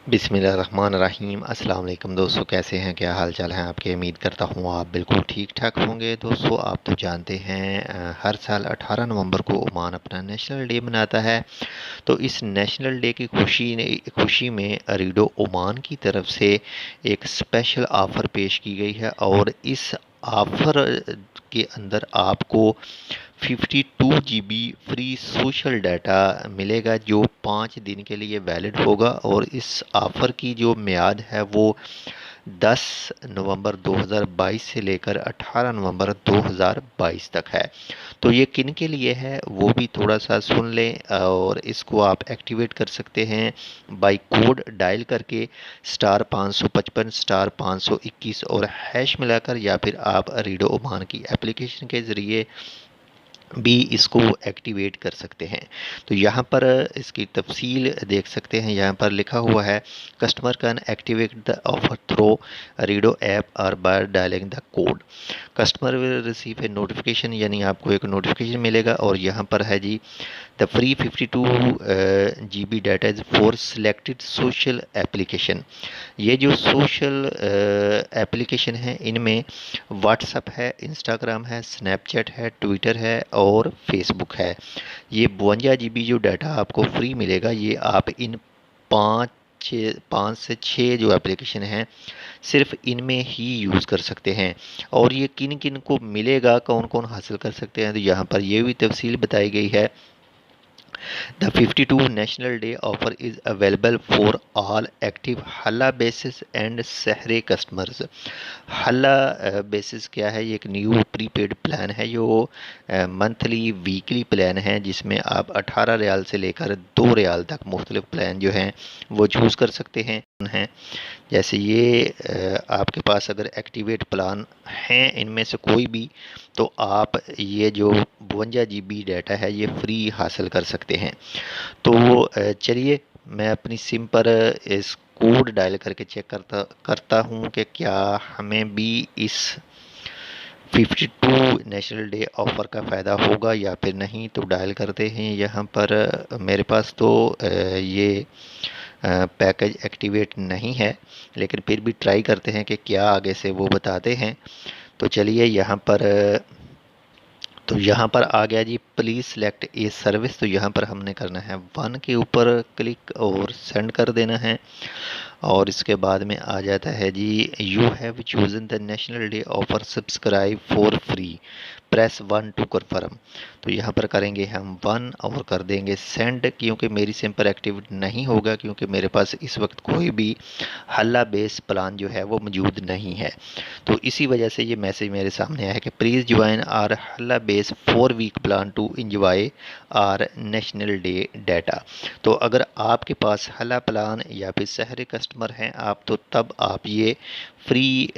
बिस्मिल्लाहिर्रहमानिर्रहीम। अस्सलाम वालेकुम दोस्तों, कैसे हैं, क्या हाल चाल हैं आपके। उम्मीद करता हूँ आप बिल्कुल ठीक ठाक होंगे। दोस्तों आप तो जानते हैं हर साल 18 नवंबर को ओमान अपना नेशनल डे मनाता है। तो इस नेशनल डे की खुशी में अरीडो ओमान की तरफ से एक स्पेशल ऑफ़र पेश की गई है और इस ऑफ़र के अंदर आपको 52 GB फ्री सोशल डाटा मिलेगा जो 5 दिन के लिए वैलिड होगा। और इस ऑफ़र की जो मियाद है वो 10 नवंबर 2022 से लेकर 18 नवंबर 2022 तक है। तो ये किन के लिए है वो भी थोड़ा सा सुन लें और इसको आप एक्टिवेट कर सकते हैं बाई कोड डायल करके *555*521 और हैश मिलाकर, या फिर आप अरीडो ओमान की एप्लीकेशन के ज़रिए भी इसको एक्टिवेट कर सकते हैं। तो यहाँ पर इसकी तफसील देख सकते हैं। यहाँ पर लिखा हुआ है customer can activate the offer through रीडो ऐप और by dialing the code. Customer will receive a notification, यानी आपको एक नोटिफिकेशन मिलेगा। और यहाँ पर है जी the free 52 GB data is for selected social application. ये जो सोशल एप्लीकेशन है इनमें व्हाट्सअप है, इंस्टाग्राम है, स्नैपचैट है, ट्विटर है और फेसबुक है। ये 52 GB जो डाटा आपको फ्री मिलेगा, ये आप इन 5 से 6 जो एप्लीकेशन हैं सिर्फ इनमें ही यूज़ कर सकते हैं। और ये किन किन को मिलेगा, कौन कौन हासिल कर सकते हैं, तो यहाँ पर ये भी तफसील बताई गई है। The 52 National Day offer is available for all active हल्ला बेसिस एंड शहरी कस्टमर्स। हल्ला बेसिस क्या है, ये एक न्यू प्रीपेड प्लान है जो मंथली वीकली प्लान है जिसमें आप 18 रियाल से लेकर 2 रियाल तक मुख्तलिफ प्लान जो हैं वो चूज़ कर सकते हैं। जैसे ये आपके पास अगर एक्टिवेट प्लान हैं इनमें से कोई भी, तो आप ये जो 52 GB डाटा है ये फ्री हासिल कर सकते हैं। तो चलिए मैं अपनी सिम पर इस कोड डायल करके चेक करता हूँ कि क्या हमें भी इस 52 नेशनल डे ऑफ़र का फ़ायदा होगा या फिर नहीं। तो डायल करते हैं यहाँ पर। मेरे पास तो ये पैकेज एक्टिवेट नहीं है, लेकिन फिर भी ट्राई करते हैं कि क्या आगे से वो बताते हैं। तो चलिए यहाँ पर आ गया जी प्लीज़ सेलेक्ट ए सर्विस। तो यहाँ पर हमने करना है 1 के ऊपर क्लिक और सेंड कर देना है। और इसके बाद में आ जाता है जी you have chosen the national day offer subscribe for free, press 1 to confirm. तो यहाँ पर करेंगे हम 1 और कर देंगे सेंड, क्योंकि मेरी सिम पर एक्टिवेट नहीं होगा क्योंकि मेरे पास इस वक्त कोई भी हल्ला बेस प्लान जो है वो मौजूद नहीं है। तो इसी वजह से ये मैसेज मेरे सामने आया है कि प्लीज़ ज्वाइन आर हल्ला base 4 week plan to enjoy our national day data. तो अगर आपके पास हल्ला प्लान या फिर शहरी कस्टमर हैं आप, तो तब आप ये फ्री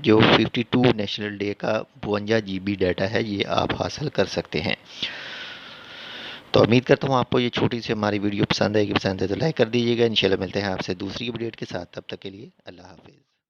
जो 52 नेशनल डे का 52 GB डाटा है ये आप हासिल कर सकते हैं। तो उम्मीद करता हूँ आपको ये छोटी सी हमारी वीडियो पसंद आएगी। पसंद है तो लाइक कर दीजिएगा। इंशाल्लाह मिलते हैं आपसे दूसरी अपडेट के साथ, तब तक के लिए अल्लाह हाफिज़।